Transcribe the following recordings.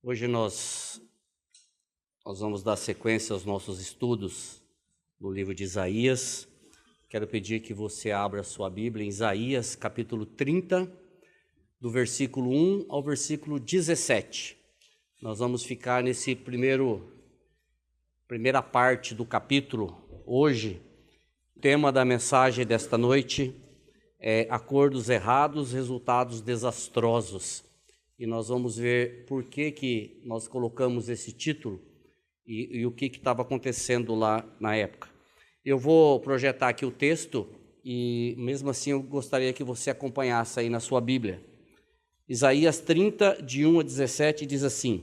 Hoje nós vamos dar sequência aos nossos estudos no livro de Isaías. Quero pedir que você abra a sua Bíblia em Isaías, capítulo 30, do versículo 1 ao versículo 17. Nós vamos ficar nesse primeira parte do capítulo hoje. O tema da mensagem desta noite é acordos errados, resultados desastrosos. E nós vamos ver por que nós colocamos esse título e o que estava acontecendo lá na época. Eu vou projetar aqui o texto e mesmo assim eu gostaria que você acompanhasse aí na sua Bíblia. Isaías 30, de 1 a 17, diz assim: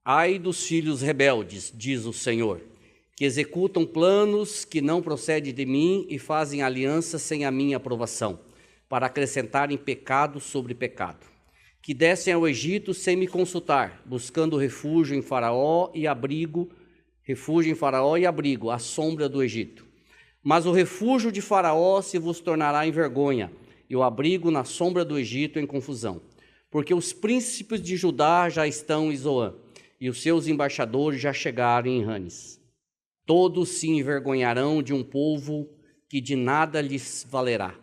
Ai dos filhos rebeldes, diz o Senhor, que executam planos que não procedem de mim e fazem aliança sem a minha aprovação, para acrescentarem pecado sobre pecado. Que descem ao Egito sem me consultar, buscando refúgio em Faraó e abrigo, à sombra do Egito. Mas o refúgio de Faraó se vos tornará em vergonha, e o abrigo na sombra do Egito em confusão. Porque os príncipes de Judá já estão em Zoã, e os seus embaixadores já chegaram em Ranes. Todos se envergonharão de um povo que de nada lhes valerá.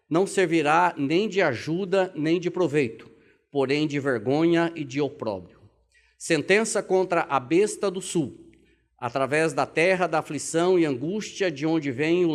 Não servirá nem de ajuda nem de proveito, porém de vergonha e de opróbrio. Sentença contra a besta do sul, através da terra da aflição e angústia, de onde vem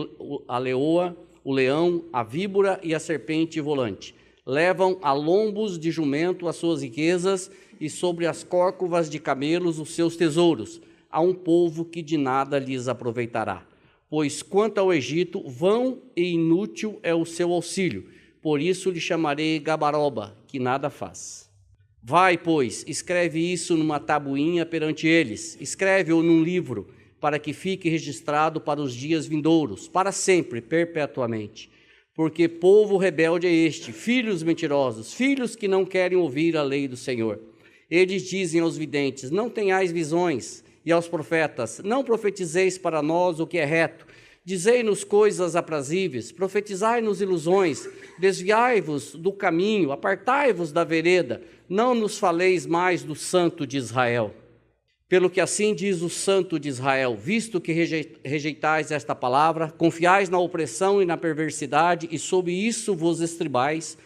a leoa, o leão, a víbora e a serpente volante. Levam a lombos de jumento as suas riquezas e sobre as córcovas de camelos os seus tesouros, a um povo que de nada lhes aproveitará. Pois quanto ao Egito, vão e inútil é o seu auxílio, por isso lhe chamarei Gabaroba, que nada faz. Vai, pois, escreve isso numa tabuinha perante eles, escreve-o num livro, para que fique registrado para os dias vindouros, para sempre, perpetuamente. Porque povo rebelde é este, filhos mentirosos, filhos que não querem ouvir a lei do Senhor. Eles dizem aos videntes: não tenhais visões, e aos profetas: não profetizeis para nós o que é reto. Dizei-nos coisas aprazíveis, profetizai-nos ilusões, desviai-vos do caminho, apartai-vos da vereda, não nos faleis mais do Santo de Israel. Pelo que assim diz o Santo de Israel: visto que rejeitais esta palavra, confiais na opressão e na perversidade, e sob isso vos estribais,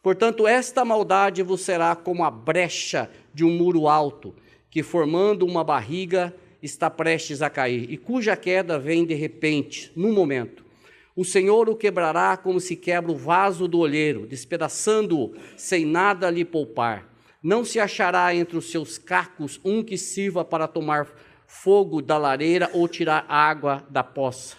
portanto esta maldade vos será como a brecha de um muro alto, que formando uma barriga está prestes a cair, e cuja queda vem de repente, num momento. O Senhor o quebrará como se quebra o vaso do olheiro, despedaçando-o, sem nada lhe poupar. Não se achará entre os seus cacos um que sirva para tomar fogo da lareira ou tirar água da poça.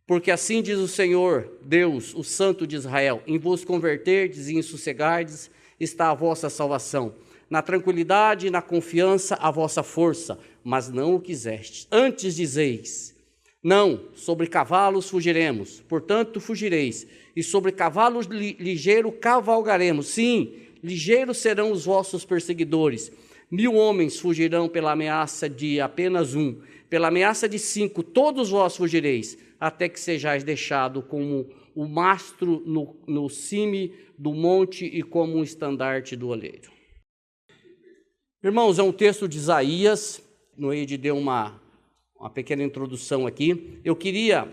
Porque assim diz o Senhor, Deus, o Santo de Israel: em vos converterdes e em sossegardes está a vossa salvação. Na tranquilidade e na confiança a vossa força, mas não o quisestes. Antes dizeis: não, sobre cavalos fugiremos, portanto fugireis, e sobre cavalos ligeiro cavalgaremos. Sim, ligeiros serão os vossos perseguidores. 1000 homens fugirão pela ameaça de apenas um, pela ameaça de 5, todos vós fugireis, até que sejais deixado como o mastro no cime do monte e como um estandarte do oleiro. Irmãos, é um texto de Isaías. Noide deu uma pequena introdução aqui. Eu queria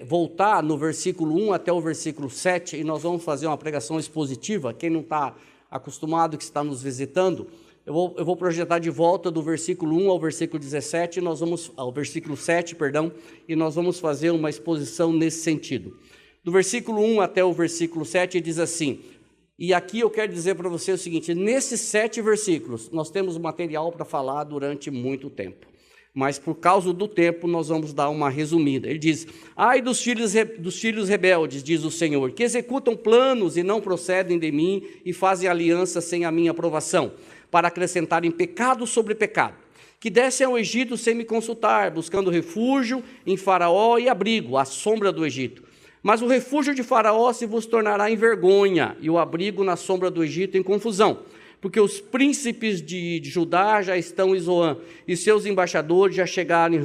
voltar no versículo 1 até o versículo 7, e nós vamos fazer uma pregação expositiva. Quem não está acostumado, que está nos visitando, eu vou projetar de volta do versículo 1 ao versículo 17, ao versículo 7, e nós vamos fazer uma exposição nesse sentido. Do versículo 1 até o versículo 7, diz assim. E aqui eu quero dizer para você o seguinte: nesses 7 versículos, nós temos material para falar durante muito tempo. Mas por causa do tempo, nós vamos dar uma resumida. Ele diz: ai dos filhos rebeldes, diz o Senhor, que executam planos e não procedem de mim e fazem aliança sem a minha aprovação, para acrescentarem pecado sobre pecado. Que descem ao Egito sem me consultar, buscando refúgio em Faraó e abrigo, à sombra do Egito. Mas o refúgio de Faraó se vos tornará em vergonha, e o abrigo na sombra do Egito em confusão. Porque os príncipes de Judá já estão em Zoã, e seus embaixadores já chegaram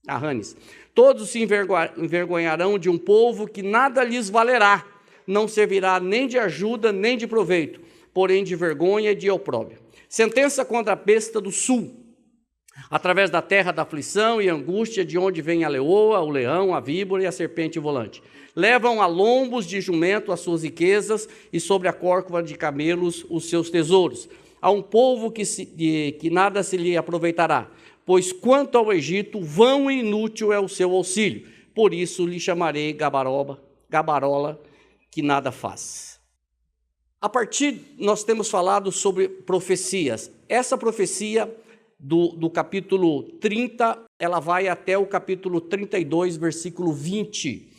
a Ranes. Todos se envergonharão de um povo que nada lhes valerá, não servirá nem de ajuda nem de proveito, porém de vergonha e de opróbrio. Sentença contra a besta do sul, através da terra da aflição e angústia, de onde vem a leoa, o leão, a víbora e a serpente volante. Levam a lombos de jumento as suas riquezas e sobre a córcova de camelos os seus tesouros. A um povo que nada se lhe aproveitará, pois quanto ao Egito, vão e inútil é o seu auxílio. Por isso lhe chamarei gabarola, que nada faz. A partir, nós temos falado sobre profecias. Essa profecia do capítulo 30, ela vai até o capítulo 32, versículo 20.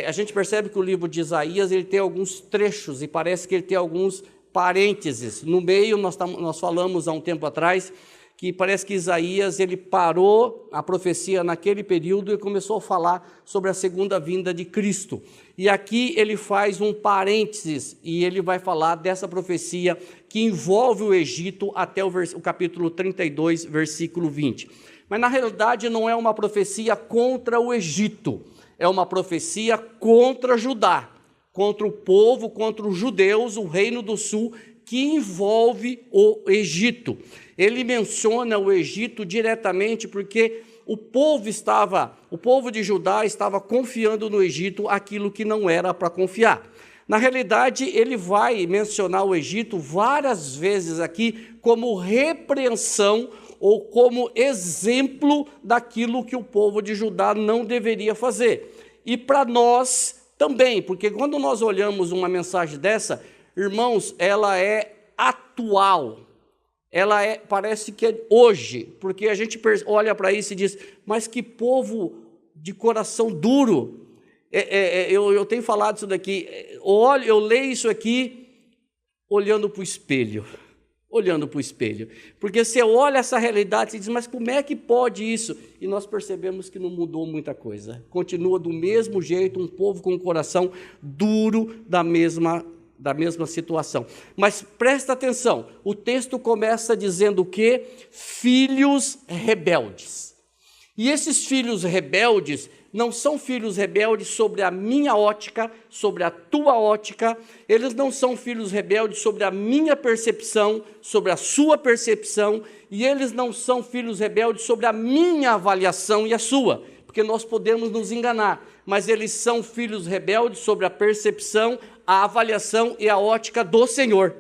A gente percebe que o livro de Isaías ele tem alguns trechos e parece que ele tem alguns parênteses. No meio, nós falamos há um tempo atrás que parece que Isaías ele parou a profecia naquele período e começou a falar sobre a segunda vinda de Cristo. E aqui ele faz um parênteses e ele vai falar dessa profecia que envolve o Egito até o capítulo 32, versículo 20. Mas na realidade não é uma profecia contra o Egito, é uma profecia contra Judá, contra o povo, contra os judeus, o reino do sul, que envolve o Egito. Ele menciona o Egito diretamente porque o povo de Judá estava confiando no Egito aquilo que não era para confiar. Na realidade, ele vai mencionar o Egito várias vezes aqui como repreensão ou como exemplo daquilo que o povo de Judá não deveria fazer. E para nós também, porque quando nós olhamos uma mensagem dessa, irmãos, ela é atual, parece que é hoje, porque a gente olha para isso e diz, mas que povo de coração duro. Eu tenho falado isso daqui, eu leio isso aqui olhando para o espelho, porque você olha essa realidade e diz, mas como é que pode isso? E nós percebemos que não mudou muita coisa, continua do mesmo jeito, um povo com o coração duro da mesma situação. Mas presta atenção, o texto começa dizendo que filhos rebeldes. E esses filhos rebeldes não são filhos rebeldes sobre a minha ótica, sobre a tua ótica, eles não são filhos rebeldes sobre a minha percepção, sobre a sua percepção, e eles não são filhos rebeldes sobre a minha avaliação e a sua, porque nós podemos nos enganar, mas eles são filhos rebeldes sobre a percepção, a avaliação e a ótica do Senhor,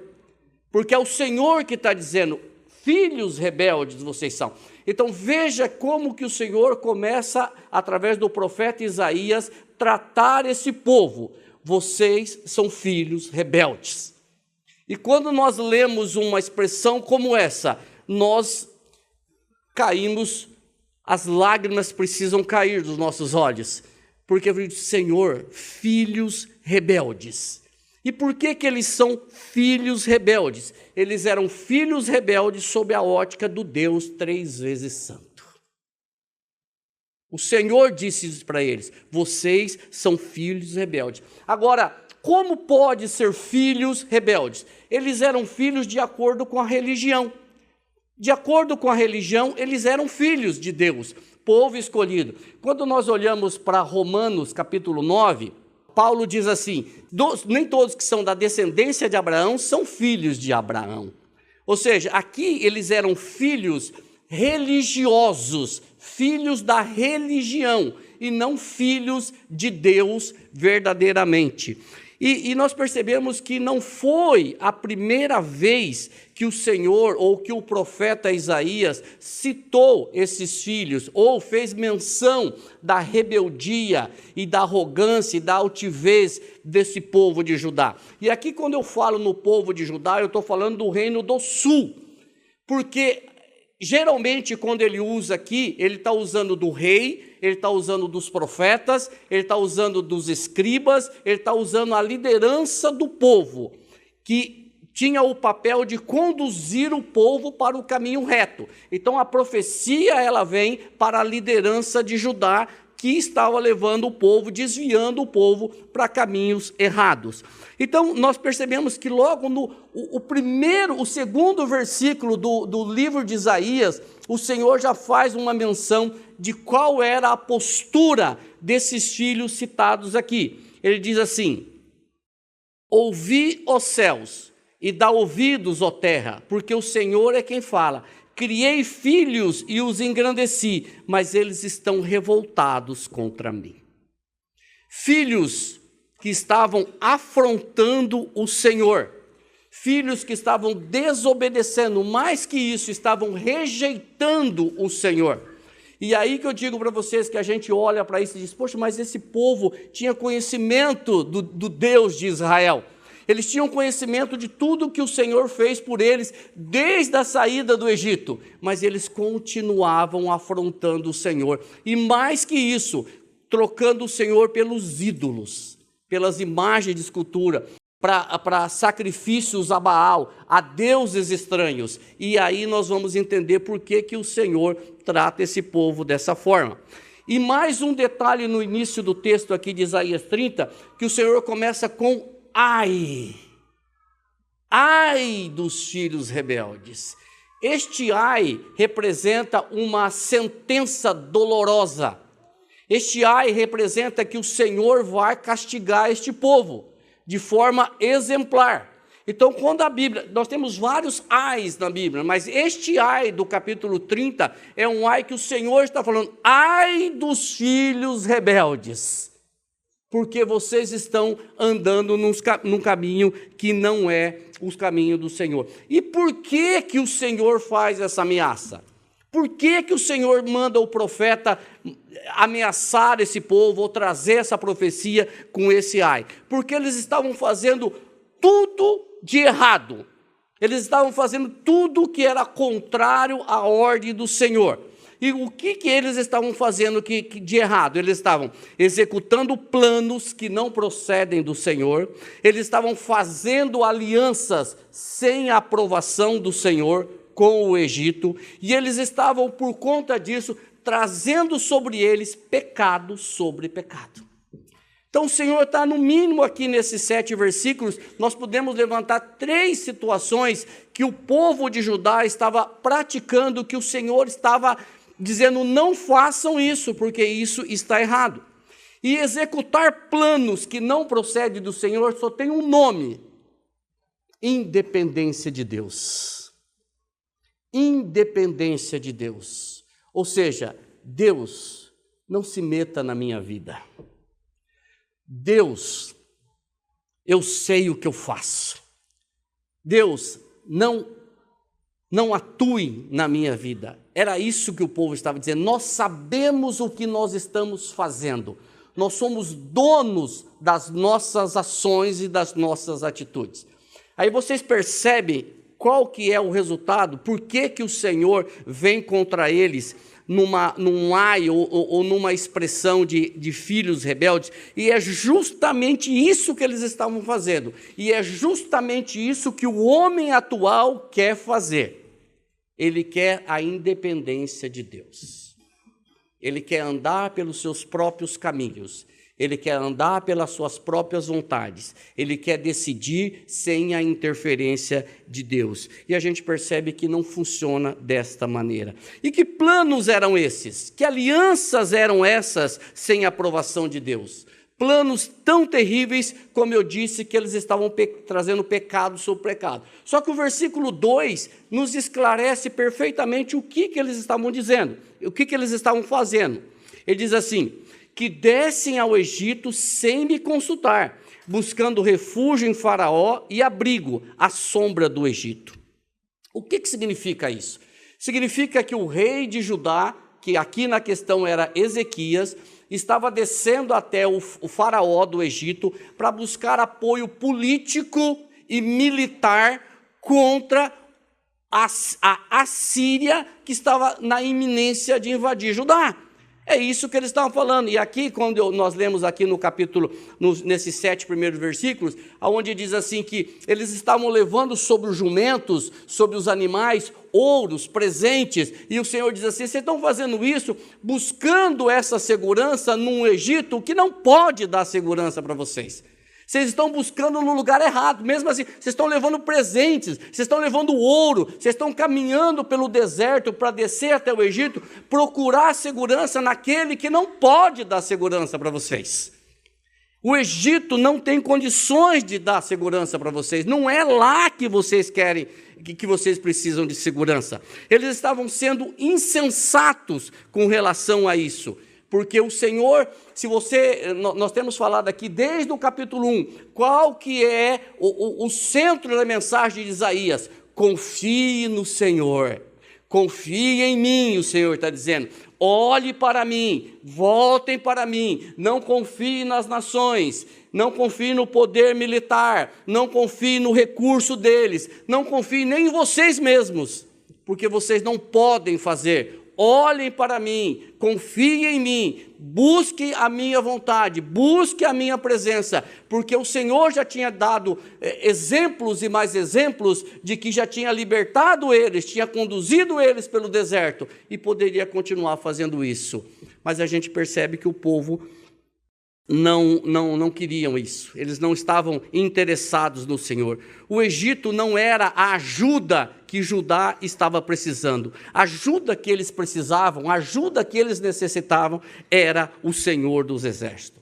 porque é o Senhor que está dizendo, filhos rebeldes vocês são. Então veja como que o Senhor começa, através do profeta Isaías, tratar esse povo. Vocês são filhos rebeldes. E quando nós lemos uma expressão como essa, nós caímos, as lágrimas precisam cair dos nossos olhos, porque eu digo, Senhor, filhos rebeldes. E por que eles são filhos rebeldes? Eles eram filhos rebeldes sob a ótica do Deus 3 vezes santo. O Senhor disse isso para eles, vocês são filhos rebeldes. Agora, como pode ser filhos rebeldes? Eles eram filhos de acordo com a religião. De acordo com a religião, eles eram filhos de Deus, povo escolhido. Quando nós olhamos para Romanos capítulo 9, Paulo diz assim, nem todos que são da descendência de Abraão são filhos de Abraão. Ou seja, aqui eles eram filhos religiosos, filhos da religião, e não filhos de Deus verdadeiramente. E nós percebemos que não foi a primeira vez que o Senhor ou que o profeta Isaías citou esses filhos ou fez menção da rebeldia e da arrogância e da altivez desse povo de Judá. E aqui quando eu falo no povo de Judá, eu estou falando do reino do sul, porque geralmente quando ele usa aqui, ele está usando do rei, ele está usando dos profetas, ele está usando dos escribas, ele está usando a liderança do povo, que tinha o papel de conduzir o povo para o caminho reto. Então a profecia ela vem para a liderança de Judá, que estava levando o povo, desviando o povo para caminhos errados. Então nós percebemos que logo no o segundo versículo do livro de Isaías, o Senhor já faz uma menção de qual era a postura desses filhos citados aqui. Ele diz assim, ouvi os céus e dá ouvidos, ó terra, porque o Senhor é quem fala. Criei filhos e os engrandeci, mas eles estão revoltados contra mim. Filhos que estavam afrontando o Senhor, filhos que estavam desobedecendo, mais que isso, estavam rejeitando o Senhor. E aí que eu digo para vocês que a gente olha para isso e diz, poxa, mas esse povo tinha conhecimento do Deus de Israel. Eles tinham conhecimento de tudo que o Senhor fez por eles desde a saída do Egito, mas eles continuavam afrontando o Senhor. E mais que isso, trocando o Senhor pelos ídolos, pelas imagens de escultura, para sacrifícios a Baal, a deuses estranhos. E aí nós vamos entender por que o Senhor trata esse povo dessa forma. E mais um detalhe no início do texto aqui de Isaías 30, que o Senhor começa com ai. Ai dos filhos rebeldes. Este ai representa uma sentença dolorosa. Este ai representa que o Senhor vai castigar este povo de forma exemplar. Então, quando a Bíblia, nós temos vários ais na Bíblia, mas este ai do capítulo 30 é um ai que o Senhor está falando, ai dos filhos rebeldes, porque vocês estão andando num caminho que não é o caminho do Senhor. E por que o Senhor faz essa ameaça? Por que o Senhor manda o profeta ameaçar esse povo ou trazer essa profecia com esse ai? Porque eles estavam fazendo tudo de errado. Eles estavam fazendo tudo que era contrário à ordem do Senhor. E o que eles estavam fazendo de errado? Eles estavam executando planos que não procedem do Senhor, eles estavam fazendo alianças sem a aprovação do Senhor com o Egito, e eles estavam, por conta disso, trazendo sobre eles pecado sobre pecado. Então o Senhor está, no mínimo aqui nesses 7 versículos, nós podemos levantar 3 situações que o povo de Judá estava praticando, que o Senhor estava dizendo, não façam isso, porque isso está errado. E executar planos que não procedem do Senhor só tem um nome: independência de Deus. Independência de Deus. Ou seja, Deus, não se meta na minha vida. Deus, eu sei o que eu faço. Deus, não atue na minha vida. Era isso que o povo estava dizendo. Nós sabemos o que nós estamos fazendo. Nós somos donos das nossas ações e das nossas atitudes. Aí vocês percebem qual que é o resultado? Por que o Senhor vem contra eles num ai ou numa expressão de filhos rebeldes? E é justamente isso que eles estavam fazendo. E é justamente isso que o homem atual quer fazer. Ele quer a independência de Deus. Ele quer andar pelos seus próprios caminhos. Ele quer andar pelas suas próprias vontades. Ele quer decidir sem a interferência de Deus. E a gente percebe que não funciona desta maneira. E que planos eram esses? Que alianças eram essas sem a aprovação de Deus? Planos tão terríveis, como eu disse, que eles estavam trazendo pecado sobre pecado. Só que o versículo 2 nos esclarece perfeitamente o que eles estavam dizendo, o que eles estavam fazendo. Ele diz assim: que descem ao Egito sem me consultar, buscando refúgio em Faraó e abrigo à sombra do Egito. O que significa isso? Significa que o rei de Judá, que aqui na questão era Ezequias, estava descendo até o Faraó do Egito para buscar apoio político e militar contra a Assíria, que estava na iminência de invadir Judá. É isso que eles estavam falando. E aqui, quando nós lemos aqui no capítulo, nesses 7 primeiros versículos, onde diz assim que eles estavam levando sobre os jumentos, sobre os animais, ouros, presentes, e o Senhor diz assim: vocês estão fazendo isso buscando essa segurança num Egito que não pode dar segurança para vocês. Vocês estão buscando no lugar errado. Mesmo assim, vocês estão levando presentes, vocês estão levando ouro, vocês estão caminhando pelo deserto para descer até o Egito, procurar segurança naquele que não pode dar segurança para vocês. O Egito não tem condições de dar segurança para vocês. Não é lá que vocês querem, que vocês precisam de segurança. Eles estavam sendo insensatos com relação a isso. Porque o Senhor, nós temos falado aqui desde o capítulo 1, qual que é o centro da mensagem de Isaías? Confie no Senhor. Confie em mim, o Senhor está dizendo. Olhe para mim, voltem para mim, não confie nas nações, não confie no poder militar, não confie no recurso deles, não confie nem em vocês mesmos, porque vocês não podem fazer. Olhem para mim, confiem em mim, busquem a minha vontade, busquem a minha presença, porque o Senhor já tinha dado exemplos e mais exemplos de que já tinha libertado eles, tinha conduzido eles pelo deserto e poderia continuar fazendo isso. Mas a gente percebe que o povo não queriam isso, eles não estavam interessados no Senhor. O Egito não era a ajuda que Judá estava precisando, a ajuda que eles precisavam, a ajuda que eles necessitavam era o Senhor dos Exércitos.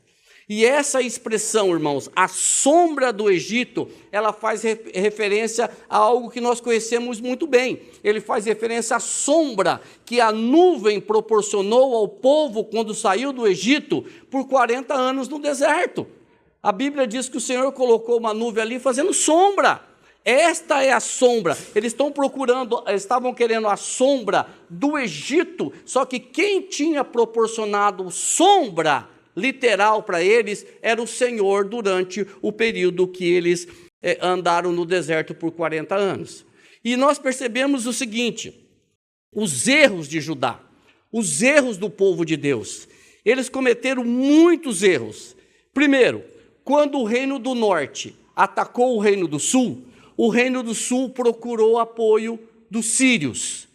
E essa expressão, irmãos, a sombra do Egito, ela faz referência a algo que nós conhecemos muito bem. Ele faz referência à sombra que a nuvem proporcionou ao povo quando saiu do Egito por 40 anos no deserto. A Bíblia diz que o Senhor colocou uma nuvem ali fazendo sombra. Esta é a sombra. Eles estavam querendo a sombra do Egito, só que quem tinha proporcionado sombra literal para eles era o Senhor durante o período que eles andaram no deserto por 40 anos. E nós percebemos o seguinte, os erros de Judá, os erros do povo de Deus. Eles cometeram muitos erros. Primeiro, quando o reino do norte atacou o reino do sul, o reino do sul procurou apoio dos sírios.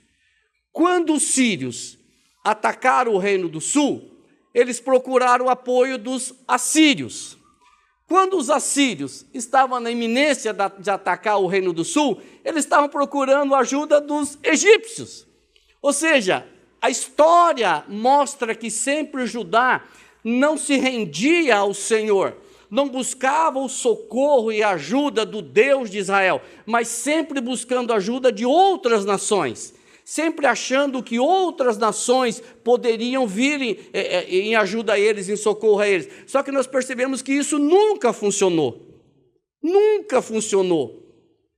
Quando os sírios atacaram o reino do sul, eles procuraram o apoio dos assírios. Quando os assírios estavam na iminência de atacar o reino do sul, eles estavam procurando a ajuda dos egípcios. Ou seja, a história mostra que sempre Judá não se rendia ao Senhor, não buscava o socorro e a ajuda do Deus de Israel, mas sempre buscando a ajuda de outras nações. Sempre achando que outras nações poderiam vir em ajuda a eles, em socorro a eles. Só que nós percebemos que isso nunca funcionou. Nunca funcionou.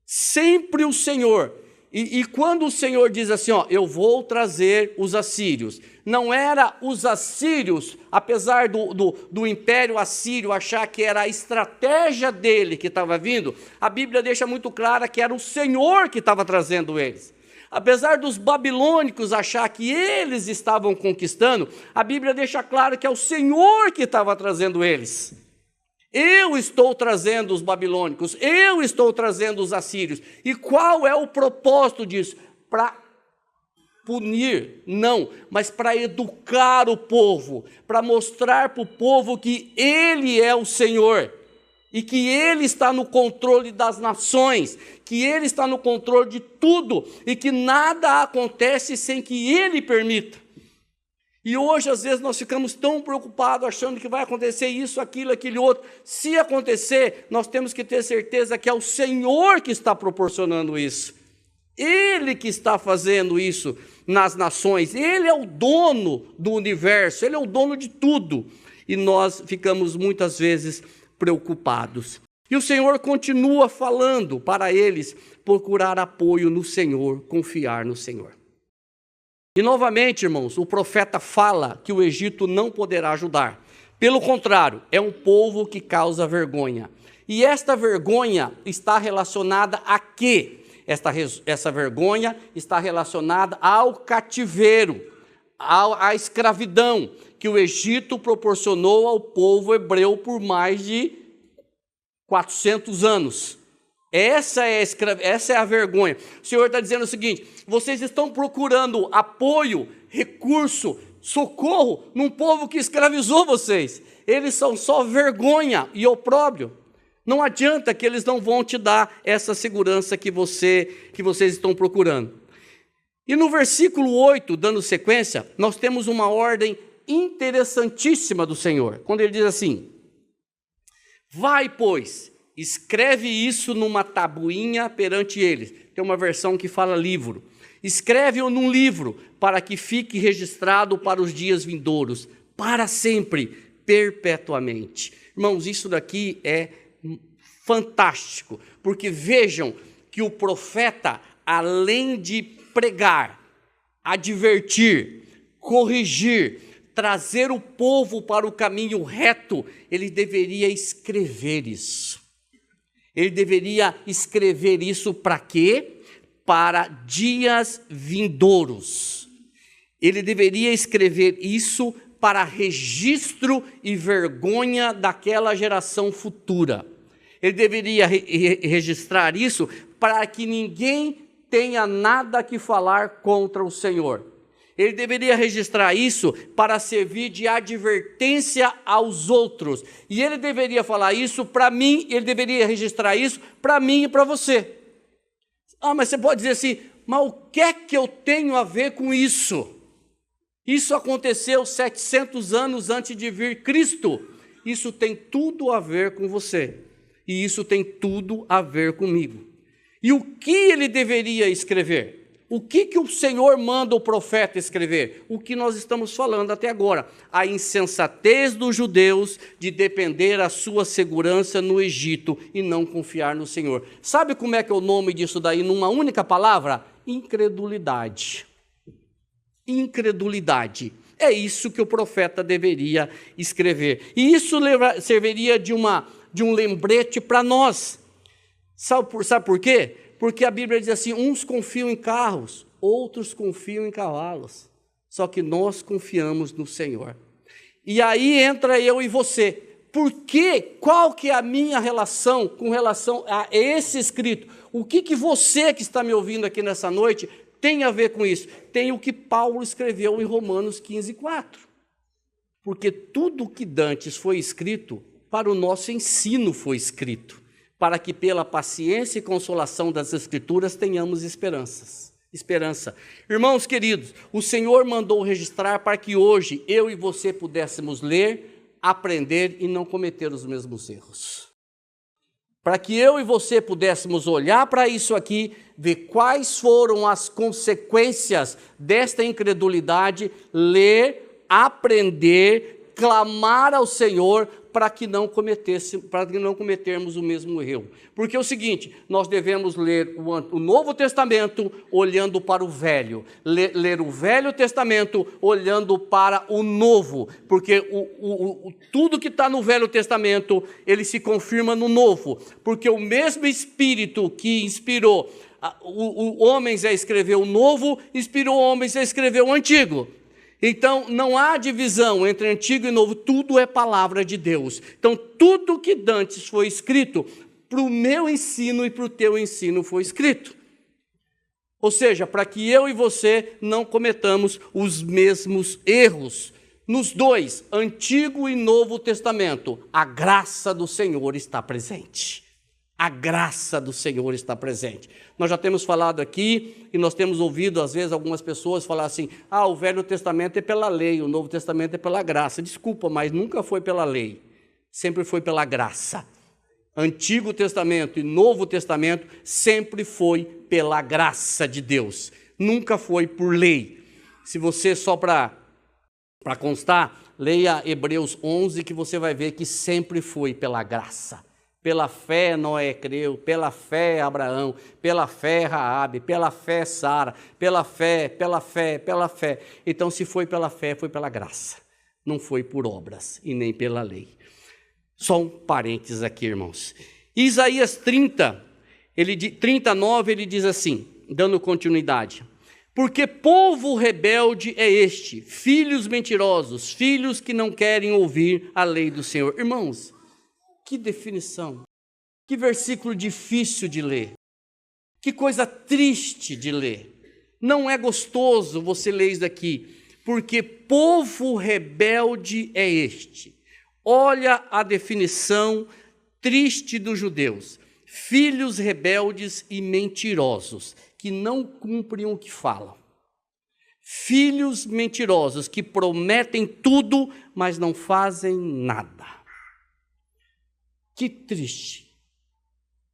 Sempre o Senhor. E quando o Senhor diz assim, eu vou trazer os assírios, não era os assírios, apesar do império assírio achar que era a estratégia dele que estava vindo, a Bíblia deixa muito clara que era o Senhor que estava trazendo eles. Apesar dos babilônicos achar que eles estavam conquistando, a Bíblia deixa claro que é o Senhor que estava trazendo eles. Eu estou trazendo os babilônicos, eu estou trazendo os assírios. E qual é o propósito disso? Para punir? Não, mas para educar o povo, para mostrar para o povo que Ele é o Senhor. E que Ele está no controle das nações, que Ele está no controle de tudo, e que nada acontece sem que Ele permita. E hoje, às vezes, nós ficamos tão preocupados, achando que vai acontecer isso, aquilo, aquele outro. Se acontecer, nós temos que ter certeza que é o Senhor que está proporcionando isso. Ele que está fazendo isso nas nações. Ele é o dono do universo, Ele é o dono de tudo. E nós ficamos muitas vezes preocupados. E o Senhor continua falando para eles procurar apoio no Senhor, confiar no Senhor. E novamente, irmãos, o profeta fala que o Egito não poderá ajudar. Pelo contrário, é um povo que causa vergonha. E esta vergonha está relacionada a quê? Essa vergonha está relacionada ao cativeiro, à escravidão que o Egito proporcionou ao povo hebreu por mais de 400 anos. Essa é a vergonha. O Senhor está dizendo o seguinte, vocês estão procurando apoio, recurso, socorro num povo que escravizou vocês. Eles são só vergonha e opróbrio. Não adianta que eles não vão te dar essa segurança que vocês estão procurando. E no versículo 8, dando sequência, nós temos uma ordem interessantíssima do Senhor, quando ele diz assim, Vai, pois, escreve isso numa tabuinha perante eles. Tem uma versão que fala livro. Escreve-o num livro, para que fique registrado para os dias vindouros, para sempre, perpetuamente. Irmãos, isso daqui é fantástico, porque vejam que o profeta, além de pregar, advertir, corrigir, trazer o povo para o caminho reto, ele deveria escrever isso. Ele deveria escrever isso para quê? Para dias vindouros. Ele deveria escrever isso para registro e vergonha daquela geração futura. Ele deveria registrar isso para que ninguém tenha nada que falar contra o Senhor. Ele deveria registrar isso para servir de advertência aos outros. E ele deveria falar isso para mim, ele deveria registrar isso para mim e para você. Ah, mas você pode dizer assim, mas o que é que eu tenho a ver com isso? Isso aconteceu 700 anos antes de vir Cristo. Isso tem tudo a ver com você. E isso tem tudo a ver comigo. E o que ele deveria escrever? O que o Senhor manda o profeta escrever? O que nós estamos falando até agora. A insensatez dos judeus de depender a sua segurança no Egito e não confiar no Senhor. Sabe como é que é o nome disso daí numa única palavra? Incredulidade. Incredulidade. É isso que o profeta deveria escrever. E isso serviria de um lembrete para nós. Sabe por quê? Porque a Bíblia diz assim, uns confiam em carros, outros confiam em cavalos. Só que nós confiamos no Senhor. E aí entra eu e você. Por quê? Qual que é a minha relação com relação a esse escrito? O que você que está me ouvindo aqui nessa noite tem a ver com isso? Tem o que Paulo escreveu em Romanos 15:4. Porque tudo que dantes foi escrito, para o nosso ensino foi escrito, para que pela paciência e consolação das Escrituras tenhamos esperança. Irmãos queridos, o Senhor mandou registrar para que hoje eu e você pudéssemos ler, aprender e não cometer os mesmos erros. Para que eu e você pudéssemos olhar para isso aqui, ver quais foram as consequências desta incredulidade, ler, aprender, clamar ao Senhor para que não cometermos o mesmo erro. Porque é o seguinte, nós devemos ler o Novo Testamento olhando para o Velho, ler o Velho Testamento olhando para o Novo, porque tudo que está no Velho Testamento, ele se confirma no Novo, porque o mesmo Espírito que inspirou homens a escrever o Novo, inspirou homens a escrever o Antigo. Então, não há divisão entre Antigo e Novo, tudo é palavra de Deus. Então, tudo que dantes foi escrito, para o meu ensino e para o teu ensino foi escrito. Ou seja, para que eu e você não cometamos os mesmos erros. Nos dois, Antigo e Novo Testamento, a graça do Senhor está presente. A graça do Senhor está presente. Nós já temos falado aqui e nós temos ouvido às vezes algumas pessoas falar assim, o Velho Testamento é pela lei, o Novo Testamento é pela graça. Desculpa, mas nunca foi pela lei, sempre foi pela graça. Antigo Testamento e Novo Testamento sempre foi pela graça de Deus, nunca foi por lei. Se você só para constar, leia Hebreus 11 que você vai ver que sempre foi pela graça. Pela fé Noé creu, pela fé Abraão, pela fé Raabe, pela fé Sara, pela fé. Então, se foi pela fé, foi pela graça. Não foi por obras e nem pela lei. Só um parênteses aqui, irmãos. Isaías 39, ele diz assim, dando continuidade. Porque povo rebelde é este, filhos mentirosos, filhos que não querem ouvir a lei do Senhor. Irmãos, que definição, que versículo difícil de ler, que coisa triste de ler. Não é gostoso você ler isso daqui, porque povo rebelde é este. Olha a definição triste dos judeus, filhos rebeldes e mentirosos, que não cumprem o que falam. Filhos mentirosos que prometem tudo, mas não fazem nada. Que triste.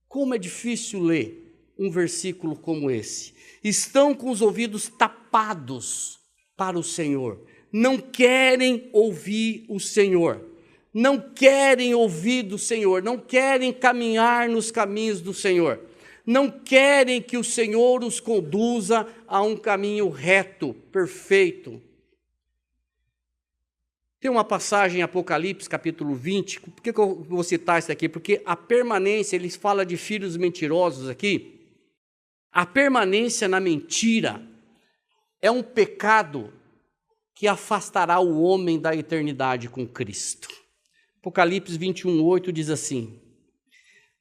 Como é difícil ler um versículo como esse. Estão com os ouvidos tapados para o Senhor. Não querem ouvir o Senhor. Não querem ouvir do Senhor. Não querem caminhar nos caminhos do Senhor. Não querem que o Senhor os conduza a um caminho reto, perfeito. Tem uma passagem em Apocalipse, capítulo 20, por que eu vou citar isso aqui? Porque a permanência, eles falam de filhos mentirosos aqui, a permanência na mentira é um pecado que afastará o homem da eternidade com Cristo. Apocalipse 21:8 diz assim: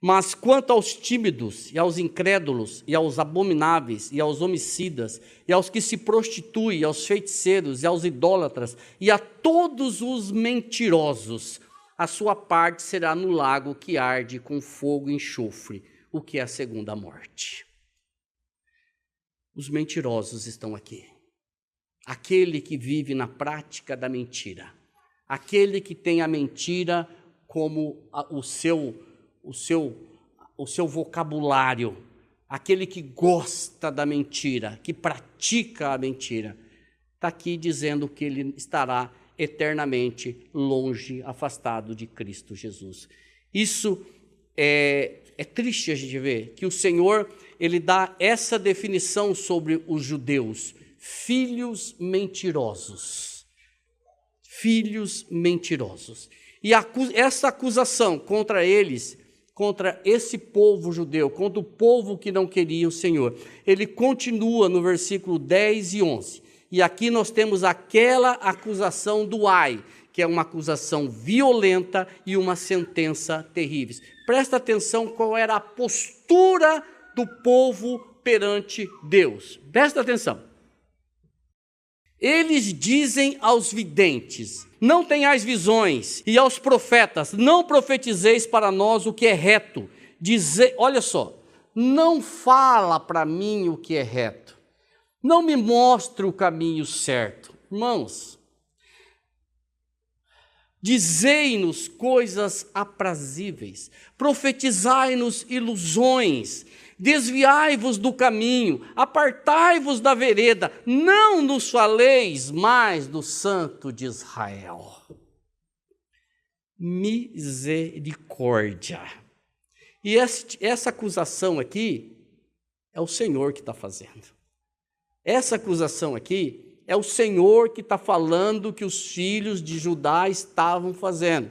mas quanto aos tímidos, e aos incrédulos, e aos abomináveis, e aos homicidas, e aos que se prostituem, e aos feiticeiros, e aos idólatras, e a todos os mentirosos, a sua parte será no lago que arde com fogo e enxofre, o que é a segunda morte. Os mentirosos estão aqui. Aquele que vive na prática da mentira. Aquele que tem a mentira como o seu vocabulário, aquele que gosta da mentira, que pratica a mentira, está aqui dizendo que ele estará eternamente longe, afastado de Cristo Jesus. Isso é triste a gente ver, que o Senhor, ele dá essa definição sobre os judeus, filhos mentirosos. Filhos mentirosos. E essa acusação contra eles, contra esse povo judeu, contra o povo que não queria o Senhor. Ele continua no versículo 10 e 11. E aqui nós temos aquela acusação do ai, que é uma acusação violenta e uma sentença terrível. Presta atenção qual era a postura do povo perante Deus. Presta atenção. Eles dizem aos videntes: não tenhais visões, e aos profetas: não profetizeis para nós o que é reto. Olha só, não fala para mim o que é reto, não me mostra o caminho certo. Irmãos, dizei-nos coisas aprazíveis, profetizai-nos ilusões, desviai-vos do caminho, apartai-vos da vereda, não nos faleis mais do Santo de Israel. Misericórdia. E essa acusação aqui é o Senhor que está fazendo. Essa acusação aqui é o Senhor que está falando que os filhos de Judá estavam fazendo.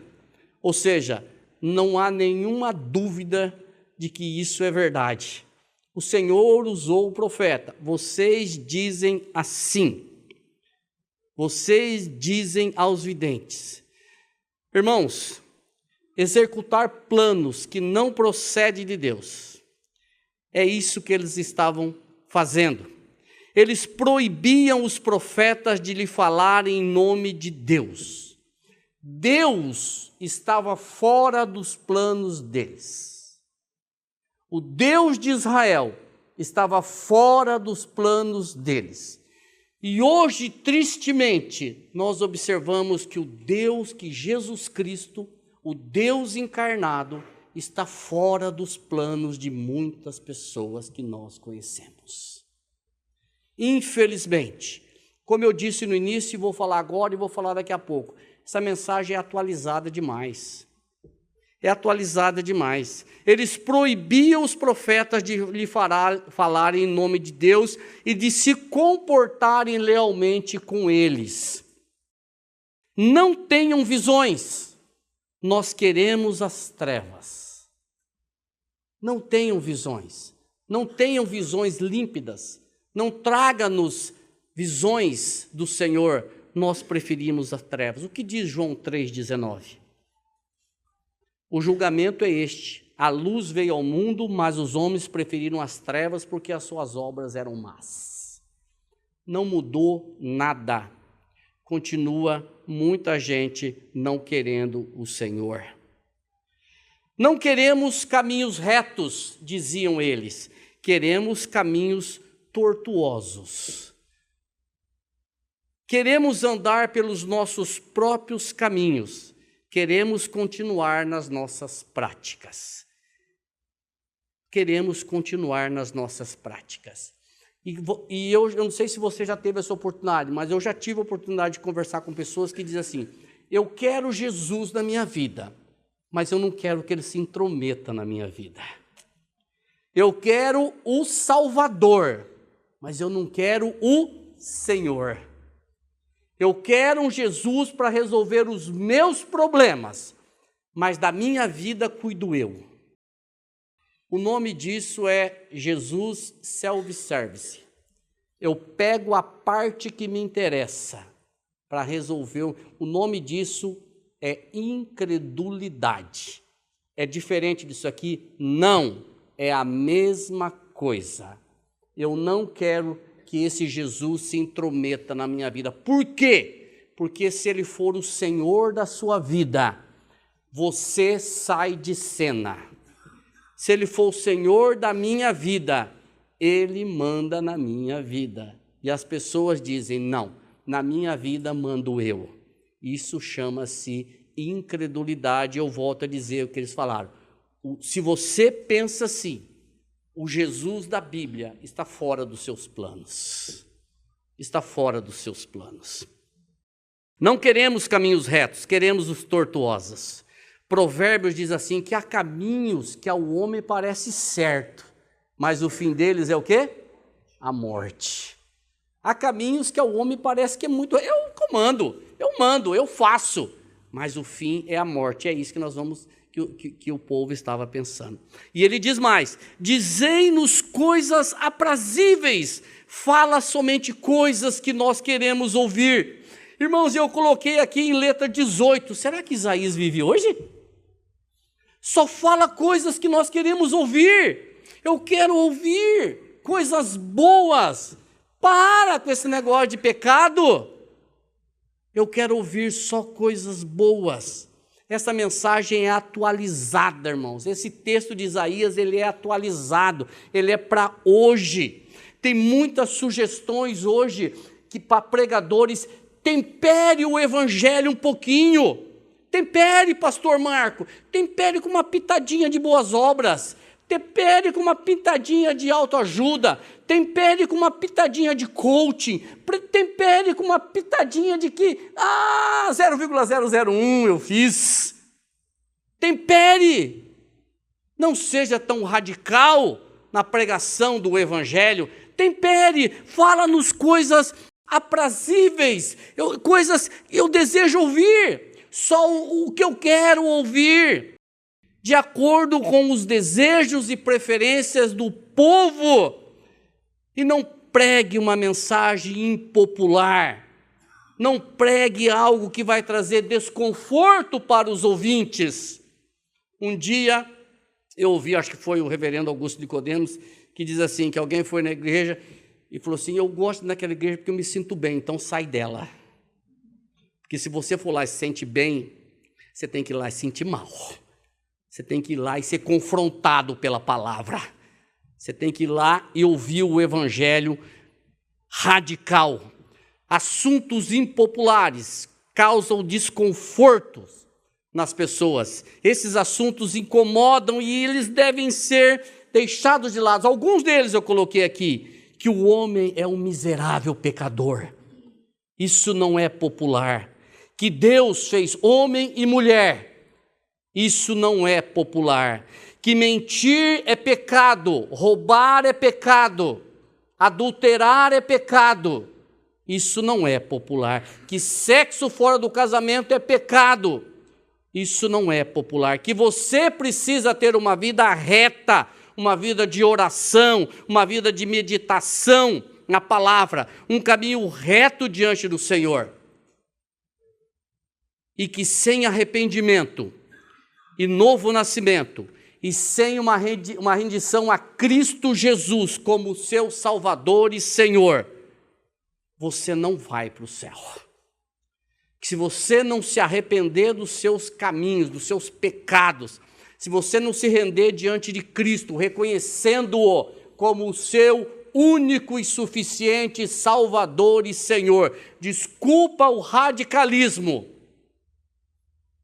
Ou seja, não há nenhuma dúvida de que isso é verdade. O Senhor usou o profeta. Vocês dizem assim. Vocês dizem aos videntes. Irmãos, executar planos que não procedem de Deus. É isso que eles estavam fazendo. Eles proibiam os profetas de lhe falarem em nome de Deus. Deus estava fora dos planos deles. O Deus de Israel estava fora dos planos deles. E hoje, tristemente, nós observamos que o Deus, que Jesus Cristo, o Deus encarnado, está fora dos planos de muitas pessoas que nós conhecemos. Infelizmente, como eu disse no início, e vou falar agora e vou falar daqui a pouco, essa mensagem é atualizada demais. É atualizada demais. Eles proibiam os profetas de lhe falarem em nome de Deus e de se comportarem lealmente com eles. Não tenham visões, nós queremos as trevas. Não tenham visões límpidas, não traga-nos visões do Senhor, nós preferimos as trevas. O que diz João 3,19? O julgamento é este: a luz veio ao mundo, mas os homens preferiram as trevas porque as suas obras eram más. Não mudou nada. Continua muita gente não querendo o Senhor. Não queremos caminhos retos, diziam eles. Queremos caminhos tortuosos. Queremos andar pelos nossos próprios caminhos. queremos continuar nas nossas práticas. Queremos continuar nas nossas práticas. E eu não sei se você já teve essa oportunidade, mas eu já tive a oportunidade de conversar com pessoas que dizem assim: eu quero Jesus na minha vida, mas eu não quero que ele se intrometa na minha vida. Eu quero o Salvador, mas eu não quero o Senhor. Eu quero um Jesus para resolver os meus problemas, mas da minha vida cuido eu. O nome disso é Jesus Self-Service. Eu pego a parte que me interessa para resolver. O nome disso é incredulidade. É diferente disso aqui? Não, é a mesma coisa. Eu não quero que esse Jesus se intrometa na minha vida. Por quê? Porque se ele for o Senhor da sua vida, você sai de cena. Se ele for o Senhor da minha vida, ele manda na minha vida. E as pessoas dizem: não, na minha vida mando eu. Isso chama-se incredulidade. Eu volto a dizer o que eles falaram. Se você pensa assim, o Jesus da Bíblia está fora dos seus planos. Está fora dos seus planos. Não queremos caminhos retos, queremos os tortuosos. Provérbios diz assim, que há caminhos que ao homem parece certo, mas o fim deles é o quê? A morte. Há caminhos que ao homem parece que é muito... Eu comando, eu mando, eu faço, mas o fim é a morte. É isso que nós vamos... Que o povo estava pensando. E ele diz mais: dizei-nos coisas aprazíveis, fala somente coisas que nós queremos ouvir. Irmãos, eu coloquei aqui em letra 18, será que Isaías vive hoje? Só fala coisas que nós queremos ouvir. Eu quero ouvir coisas boas. Para com esse negócio de pecado. Eu quero ouvir só coisas boas. Essa mensagem é atualizada, irmãos. Esse texto de Isaías, ele é atualizado, ele é para hoje. Tem muitas sugestões hoje que para pregadores, tempere o evangelho um pouquinho. Tempere, pastor Marco, tempere com uma pitadinha de boas obras. Tempere com uma pitadinha de autoajuda. Tempere com uma pitadinha de coaching. Tempere com uma pitadinha de que 0,001 eu fiz. Tempere. Não seja tão radical na pregação do evangelho. Tempere. Fala-nos coisas aprazíveis. Coisas que eu desejo ouvir. Só o que eu quero ouvir. De acordo com os desejos e preferências do povo. E não pregue uma mensagem impopular. Não pregue algo que vai trazer desconforto para os ouvintes. Um dia, eu ouvi, acho que foi o reverendo Augusto Nicodemos, que diz assim, que alguém foi na igreja e falou assim: eu gosto daquela igreja porque eu me sinto bem, então sai dela. Porque se você for lá e se sente bem, você tem que ir lá e se sentir mal. Você tem que ir lá e ser confrontado pela palavra. Você tem que ir lá e ouvir o evangelho radical. Assuntos impopulares causam desconfortos nas pessoas. Esses assuntos incomodam e eles devem ser deixados de lado. Alguns deles eu coloquei aqui, que o homem é um miserável pecador. Isso não é popular. Que Deus fez homem e mulher. Isso não é popular. Que mentir é pecado, roubar é pecado, adulterar é pecado. Isso não é popular. Que sexo fora do casamento é pecado. Isso não é popular. Que você precisa ter uma vida reta, uma vida de oração, uma vida de meditação na palavra, um caminho reto diante do Senhor. E que sem arrependimento e novo nascimento, e sem uma rendição a Cristo Jesus como seu Salvador e Senhor, você não vai para o céu. Se você não se arrepender dos seus caminhos, dos seus pecados, se você não se render diante de Cristo, reconhecendo-o como o seu único e suficiente Salvador e Senhor, desculpa o radicalismo,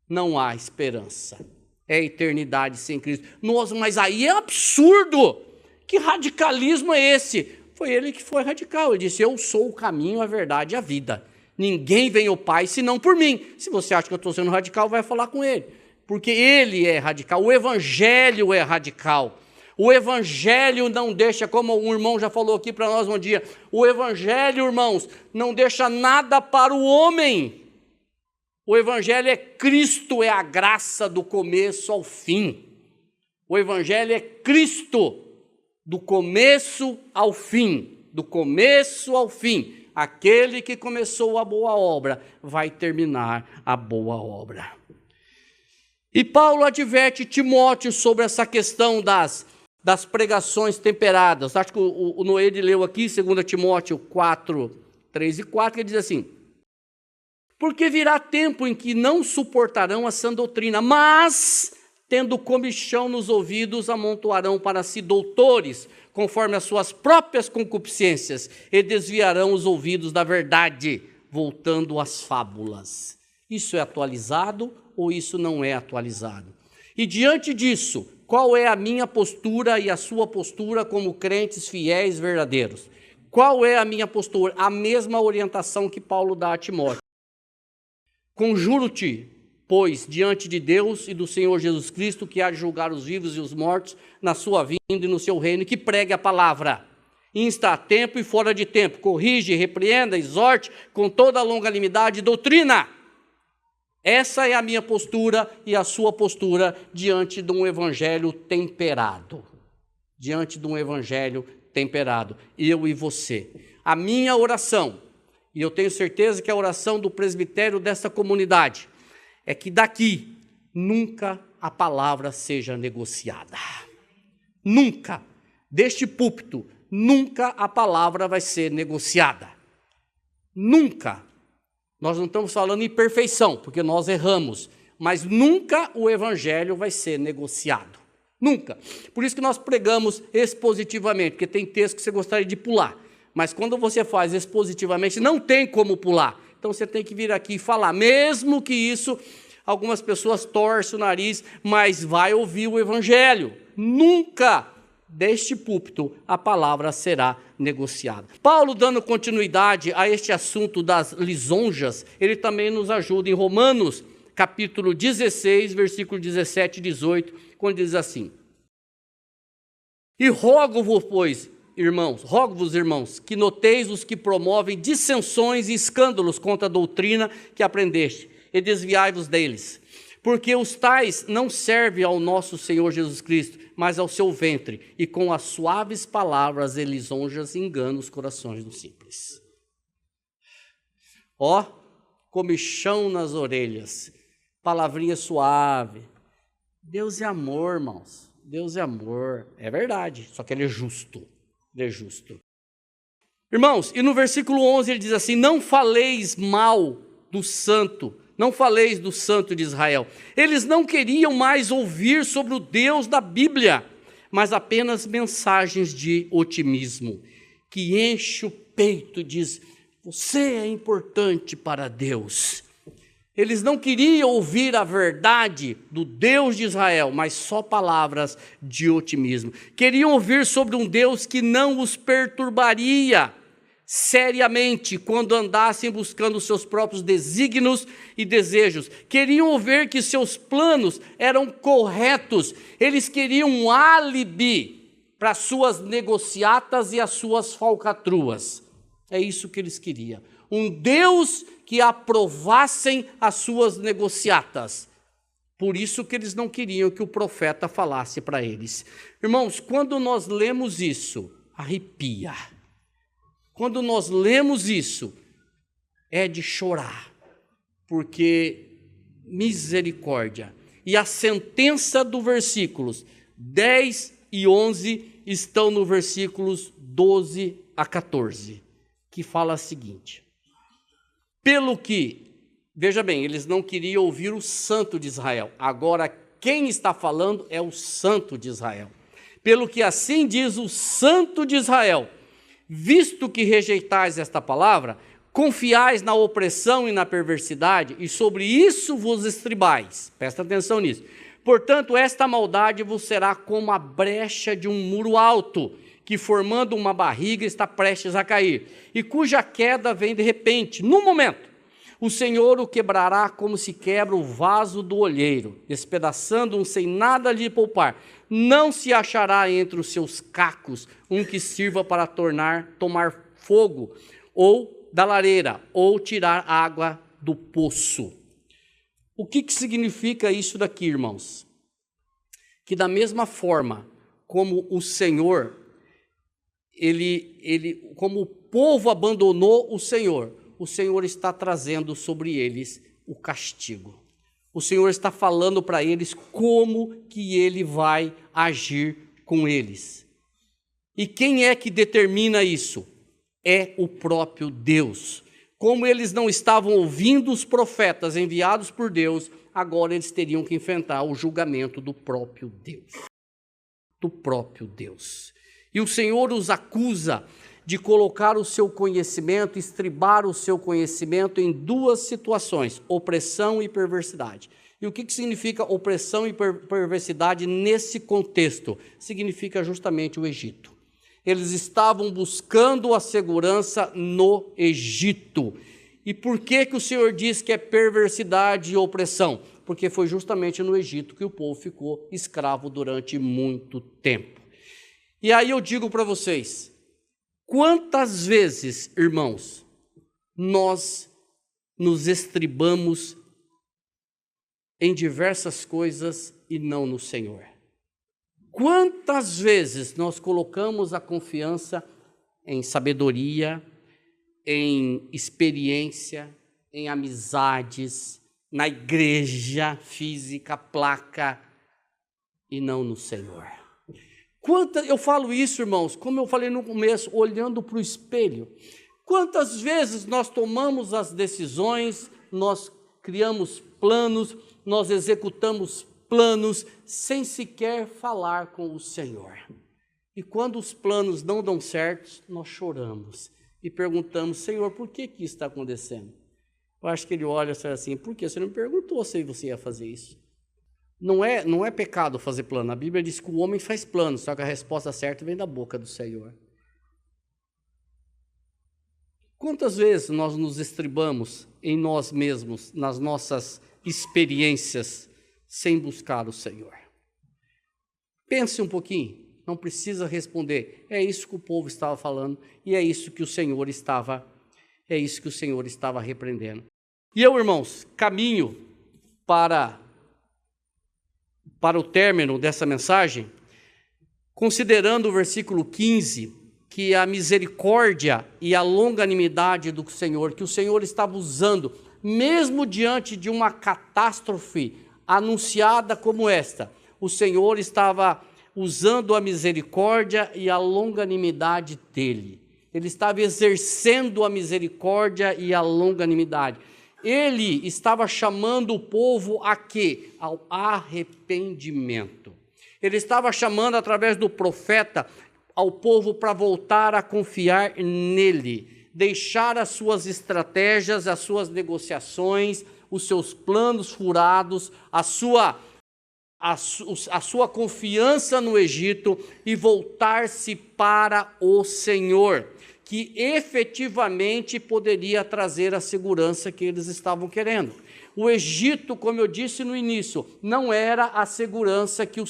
não há esperança. É a eternidade sem Cristo. Nossa, mas aí é absurdo! Que radicalismo é esse? Foi ele que foi radical. Ele disse: eu sou o caminho, a verdade e a vida. Ninguém vem ao Pai senão por mim. Se você acha que eu estou sendo radical, vai falar com ele. Porque ele é radical. O Evangelho é radical. O Evangelho não deixa, como um irmão já falou aqui para nós um dia, o Evangelho, irmãos, não deixa nada para o homem. O Evangelho é Cristo, é a graça do começo ao fim. O Evangelho é Cristo, do começo ao fim. Do começo ao fim. Aquele que começou a boa obra vai terminar a boa obra. E Paulo adverte Timóteo sobre essa questão das pregações temperadas. Acho que o Noede leu aqui, 2 Timóteo 4, 3 e 4, que diz assim: porque virá tempo em que não suportarão a sã doutrina, mas, tendo comichão nos ouvidos, amontoarão para si doutores, conforme as suas próprias concupiscências, e desviarão os ouvidos da verdade, voltando às fábulas. Isso é atualizado ou isso não é atualizado? E diante disso, qual é a minha postura e a sua postura como crentes fiéis verdadeiros? Qual é a minha postura? A mesma orientação que Paulo dá a Timóteo. Conjuro-te, pois, diante de Deus e do Senhor Jesus Cristo, que há de julgar os vivos e os mortos na sua vinda e no seu reino, que pregue a palavra. Insta a tempo e fora de tempo, corrige, repreenda, exorte com toda a longanimidade e doutrina. Essa é a minha postura e a sua postura diante de um evangelho temperado. Diante de um evangelho temperado, eu e você. A minha oração, e eu tenho certeza que a oração do presbitério dessa comunidade, é que daqui nunca a palavra seja negociada. Nunca, deste púlpito, nunca a palavra vai ser negociada. Nunca. Nós não estamos falando em perfeição, porque nós erramos, mas nunca o evangelho vai ser negociado. Nunca. Por isso que nós pregamos expositivamente, porque tem texto que você gostaria de pular, mas quando você faz expositivamente, não tem como pular. Então você tem que vir aqui e falar, mesmo que isso, algumas pessoas torcem o nariz, mas vai ouvir o evangelho. Nunca deste púlpito a palavra será negociada. Paulo, dando continuidade a este assunto das lisonjas, ele também nos ajuda em Romanos, capítulo 16, versículo 17 e 18, quando diz assim: e rogo-vos, irmãos, que noteis os que promovem dissensões e escândalos contra a doutrina que aprendeste, e desviai-vos deles, porque os tais não servem ao nosso Senhor Jesus Cristo, mas ao seu ventre, e com as suaves palavras e lisonjas enganam os corações dos simples. Ó, comichão nas orelhas, palavrinha suave. Deus é amor, irmãos. Deus é amor. É verdade, só que ele é justo. Ele é justo. Irmãos, e no versículo 11 ele diz assim: não faleis mal do santo, não faleis do santo de Israel. Eles não queriam mais ouvir sobre o Deus da Bíblia, mas apenas mensagens de otimismo, que enche o peito e diz, você é importante para Deus. Eles não queriam ouvir a verdade do Deus de Israel, mas só palavras de otimismo. Queriam ouvir sobre um Deus que não os perturbaria seriamente quando andassem buscando os seus próprios desígnios e desejos. Queriam ouvir que seus planos eram corretos. Eles queriam um álibi para as suas negociatas e as suas falcatruas. É isso que eles queriam. Um Deus que aprovassem as suas negociatas. Por isso que eles não queriam que o profeta falasse para eles. Irmãos, quando nós lemos isso, arrepia. Quando nós lemos isso, é de chorar, porque misericórdia. E a sentença do versículos 10 e 11 estão no versículos 12 a 14, que fala o seguinte: pelo que, veja bem, eles não queriam ouvir o santo de Israel. Agora, quem está falando é o santo de Israel. Pelo que assim diz o santo de Israel: visto que rejeitais esta palavra, confiais na opressão e na perversidade, e sobre isso vos estribais. Presta atenção nisso. Portanto, esta maldade vos será como a brecha de um muro alto, que formando uma barriga está prestes a cair, e cuja queda vem de repente, num momento. O Senhor o quebrará como se quebra o vaso do olheiro, despedaçando-o sem nada lhe poupar. Não se achará entre os seus cacos um que sirva para tomar fogo, ou da lareira, ou tirar água do poço. O que significa isso daqui, irmãos? Que da mesma forma como o Senhor, como o povo abandonou o Senhor está trazendo sobre eles o castigo. O Senhor está falando para eles como que Ele vai agir com eles. E quem é que determina isso? É o próprio Deus. Como eles não estavam ouvindo os profetas enviados por Deus, agora eles teriam que enfrentar o julgamento do próprio Deus. Do próprio Deus. E o Senhor os acusa de colocar o seu conhecimento, estribar o seu conhecimento em duas situações, opressão e perversidade. E o que significa opressão e perversidade nesse contexto? Significa justamente o Egito. Eles estavam buscando a segurança no Egito. E por que o Senhor diz que é perversidade e opressão? Porque foi justamente no Egito que o povo ficou escravo durante muito tempo. E aí eu digo para vocês, quantas vezes, irmãos, nós nos estribamos em diversas coisas e não no Senhor? Quantas vezes nós colocamos a confiança em sabedoria, em experiência, em amizades, na igreja física, placa, e não no Senhor? Eu falo isso, irmãos, como eu falei no começo, olhando para o espelho. Quantas vezes nós tomamos as decisões, nós criamos planos, nós executamos planos, sem sequer falar com o Senhor. E quando os planos não dão certo, nós choramos e perguntamos, Senhor, por que isso está acontecendo? Eu acho que Ele olha e fala assim, por que você não me perguntou se você ia fazer isso? Não é pecado fazer plano. A Bíblia diz que o homem faz plano, só que a resposta certa vem da boca do Senhor. Quantas vezes nós nos estribamos em nós mesmos, nas nossas experiências, sem buscar o Senhor? Pense um pouquinho, não precisa responder. É isso que o povo estava falando e é isso que o Senhor estava repreendendo. E eu, irmãos, caminho para o término dessa mensagem, considerando o versículo 15, que a misericórdia e a longanimidade do Senhor, que o Senhor estava usando, mesmo diante de uma catástrofe anunciada como esta, o Senhor estava usando a misericórdia e a longanimidade dele. Ele estava exercendo a misericórdia e a longanimidade. Ele estava chamando o povo a quê? Ao arrependimento. Ele estava chamando através do profeta ao povo para voltar a confiar nele, deixar as suas estratégias, as suas negociações, os seus planos furados, a sua confiança no Egito e voltar-se para o Senhor, que efetivamente poderia trazer a segurança que eles estavam querendo. O Egito, como eu disse no início, não era a segurança que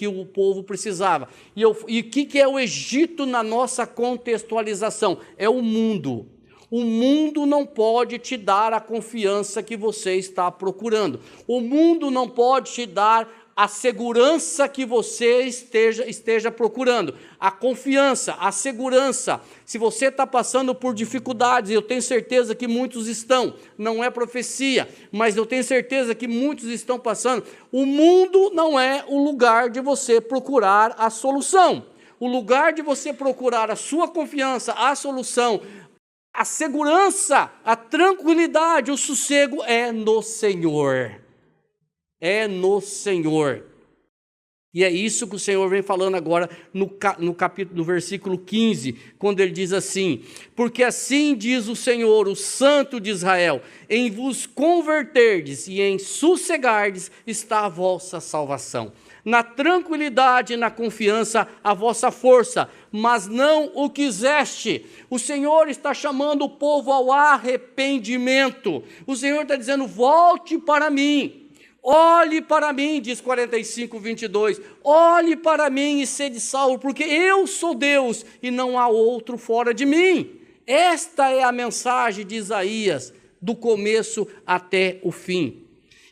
o povo precisava. E o que é o Egito na nossa contextualização? É o mundo. O mundo não pode te dar a confiança que você está procurando. O mundo não pode te dar a segurança que você esteja procurando, a confiança, a segurança. Se você está passando por dificuldades, eu tenho certeza que muitos estão, não é profecia, mas eu tenho certeza que muitos estão passando, o mundo não é o lugar de você procurar a solução. O lugar de você procurar a sua confiança, a solução, a segurança, a tranquilidade, o sossego é no Senhor. É no Senhor. E é isso que o Senhor vem falando agora no capítulo, no versículo 15, quando ele diz assim: porque assim diz o Senhor, o Santo de Israel, em vos converterdes e em sossegardes está a vossa salvação. Na tranquilidade e na confiança a vossa força, mas não o quiseste. O Senhor está chamando o povo ao arrependimento. O Senhor está dizendo: volte para mim. Olhe para mim, diz 45:22, olhe para mim e sede salvo, porque eu sou Deus e não há outro fora de mim. Esta é a mensagem de Isaías, do começo até o fim.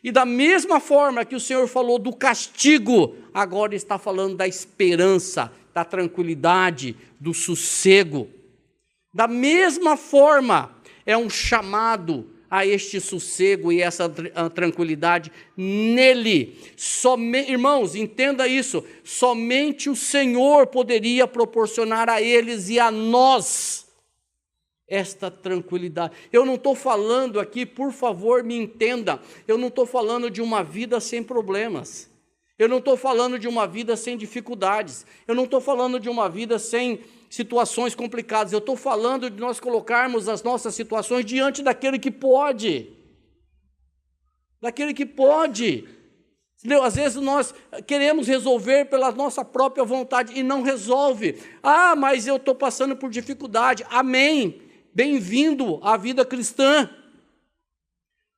E da mesma forma que o Senhor falou do castigo, agora está falando da esperança, da tranquilidade, do sossego. Da mesma forma, é um chamado a este sossego e essa tranquilidade nele. Irmãos, entenda isso, somente o Senhor poderia proporcionar a eles e a nós esta tranquilidade. Eu não estou falando aqui, por favor, me entenda, eu não estou falando de uma vida sem problemas, eu não estou falando de uma vida sem dificuldades, eu não estou falando de uma vida sem situações complicadas, eu estou falando de nós colocarmos as nossas situações diante daquele que pode. Daquele que pode. Entendeu? Às vezes nós queremos resolver pela nossa própria vontade e não resolve. Ah, mas eu estou passando por dificuldade. Amém. Bem-vindo à vida cristã.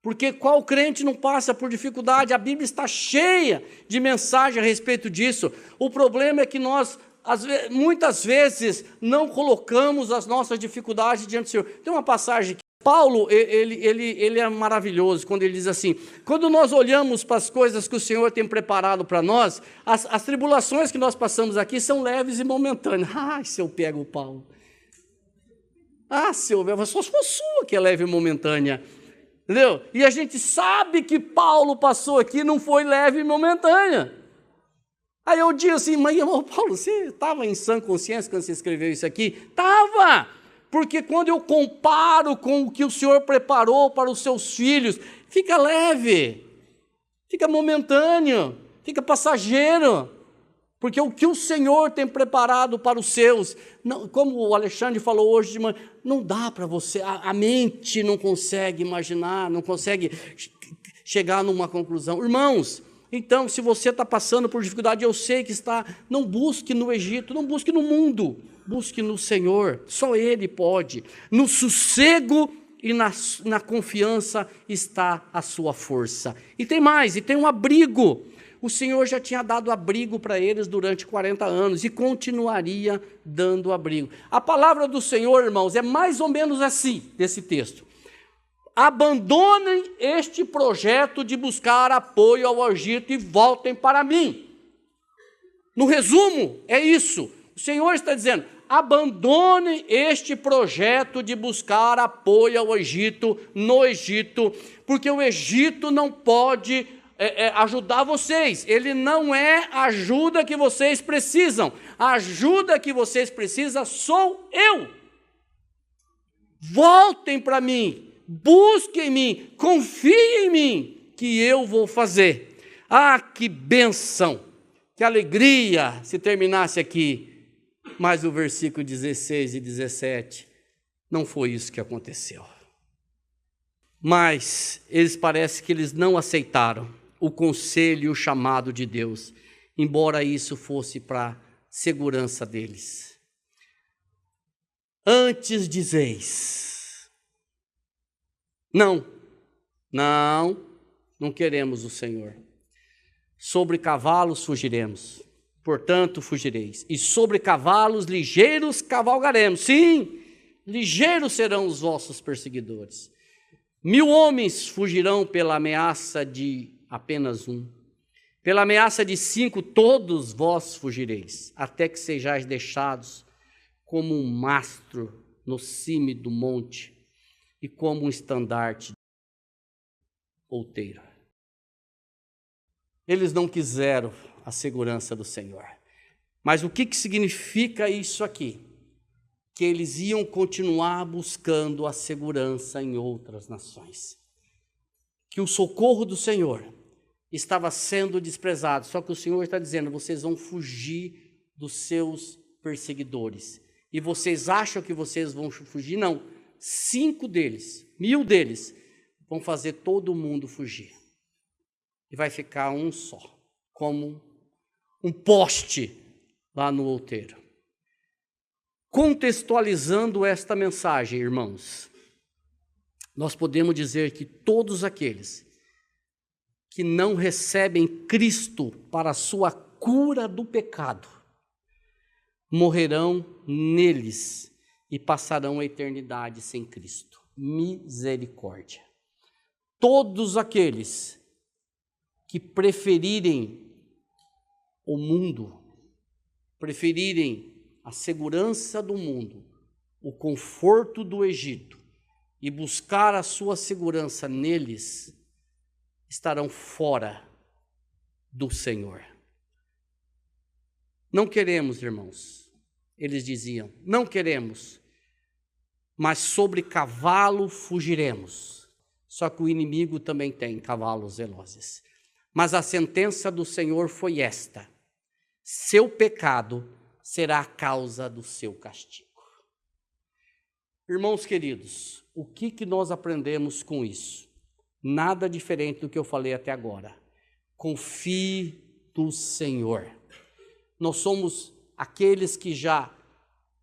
Porque qual crente não passa por dificuldade? A Bíblia está cheia de mensagem a respeito disso. O problema é que nós muitas vezes não colocamos as nossas dificuldades diante do Senhor. Tem uma passagem que Paulo, ele é maravilhoso quando ele diz assim: quando nós olhamos para as coisas que o Senhor tem preparado para nós, as tribulações que nós passamos aqui são leves e momentâneas. Ah, se eu pego o Paulo. Ah, se eu ver, só se for sua que é leve e momentânea. Entendeu? E a gente sabe que Paulo passou aqui, não foi leve e momentânea. Aí eu digo assim: mas irmão Paulo, você estava em sã consciência quando você escreveu isso aqui? Estava, porque quando eu comparo com o que o Senhor preparou para os seus filhos, fica leve, fica momentâneo, fica passageiro, porque o que o Senhor tem preparado para os seus, não, como o Alexandre falou hoje de manhã, não dá para você, a mente não consegue imaginar, não consegue chegar numa conclusão. Irmãos, então, se você está passando por dificuldade, eu sei que está, não busque no Egito, não busque no mundo, busque no Senhor, só Ele pode. No sossego e na confiança está a sua força. E tem mais, e tem um abrigo. O Senhor já tinha dado abrigo para eles durante 40 anos e continuaria dando abrigo. A palavra do Senhor, irmãos, é mais ou menos assim, desse texto: abandonem este projeto de buscar apoio ao Egito e voltem para mim. No resumo, é isso. O Senhor está dizendo: abandonem este projeto de buscar apoio ao Egito, no Egito, porque o Egito não pode ajudar vocês. Ele não é a ajuda que vocês precisam. A ajuda que vocês precisam sou eu. Voltem para mim. Busquem em mim, confiem em mim, que eu vou fazer. Ah, que bênção, que alegria se terminasse aqui. Mas o versículo 16 e 17, não foi isso que aconteceu. Mas parece que eles não aceitaram o conselho e o chamado de Deus, embora isso fosse para segurança deles. Antes dizeis: não queremos o Senhor. Sobre cavalos fugiremos, portanto fugireis, e sobre cavalos ligeiros cavalgaremos. Sim, ligeiros serão os vossos perseguidores. 1000 homens fugirão pela ameaça de apenas um. Pela ameaça de 5, todos vós fugireis, até que sejais deixados como um mastro no cime do monte, e como um estandarte outeiro. Eles não quiseram a segurança do Senhor. Mas o que significa isso aqui? Que eles iam continuar buscando a segurança em outras nações. Que o socorro do Senhor estava sendo desprezado. Só que o Senhor está dizendo, vocês vão fugir dos seus perseguidores. E vocês acham que vocês vão fugir? Não. 5 deles, 1000 deles, vão fazer todo mundo fugir. E vai ficar um só, como um poste lá no outeiro. Contextualizando esta mensagem, irmãos, nós podemos dizer que todos aqueles que não recebem Cristo para a sua cura do pecado, morrerão neles e passarão a eternidade sem Cristo. Misericórdia. Todos aqueles que preferirem o mundo, preferirem a segurança do mundo, o conforto do Egito e buscar a sua segurança neles, estarão fora do Senhor. Não queremos, irmãos, eles diziam, não queremos, mas sobre cavalo fugiremos. Só que o inimigo também tem cavalos velozes. Mas a sentença do Senhor foi esta: seu pecado será a causa do seu castigo. Irmãos queridos, o que nós aprendemos com isso? Nada diferente do que eu falei até agora. Confie no Senhor. Nós somos aqueles que já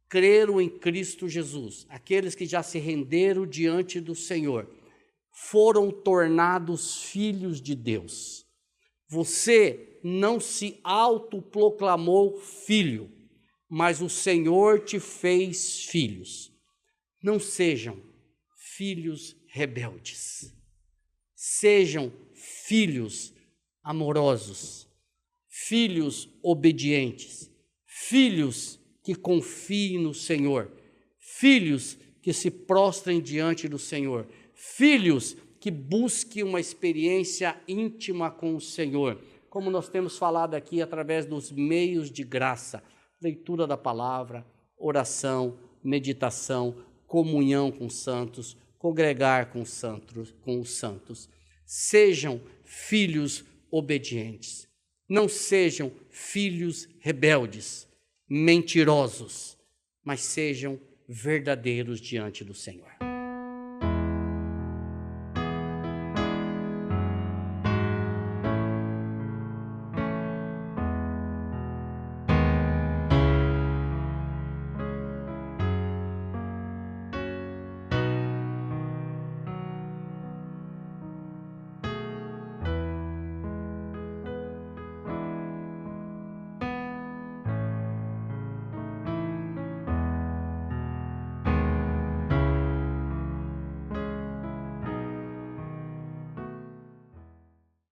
creram em Cristo Jesus, aqueles que já se renderam diante do Senhor, foram tornados filhos de Deus. Você não se autoproclamou filho, mas o Senhor te fez filhos. Não sejam filhos rebeldes. Sejam filhos amorosos, filhos obedientes, filhos que confiem no Senhor, filhos que se prostrem diante do Senhor, filhos que busquem uma experiência íntima com o Senhor, como nós temos falado aqui através dos meios de graça, leitura da palavra, oração, meditação, comunhão com os santos, congregar com os santos. Sejam filhos obedientes, não sejam filhos rebeldes, mentirosos, mas sejam verdadeiros diante do Senhor.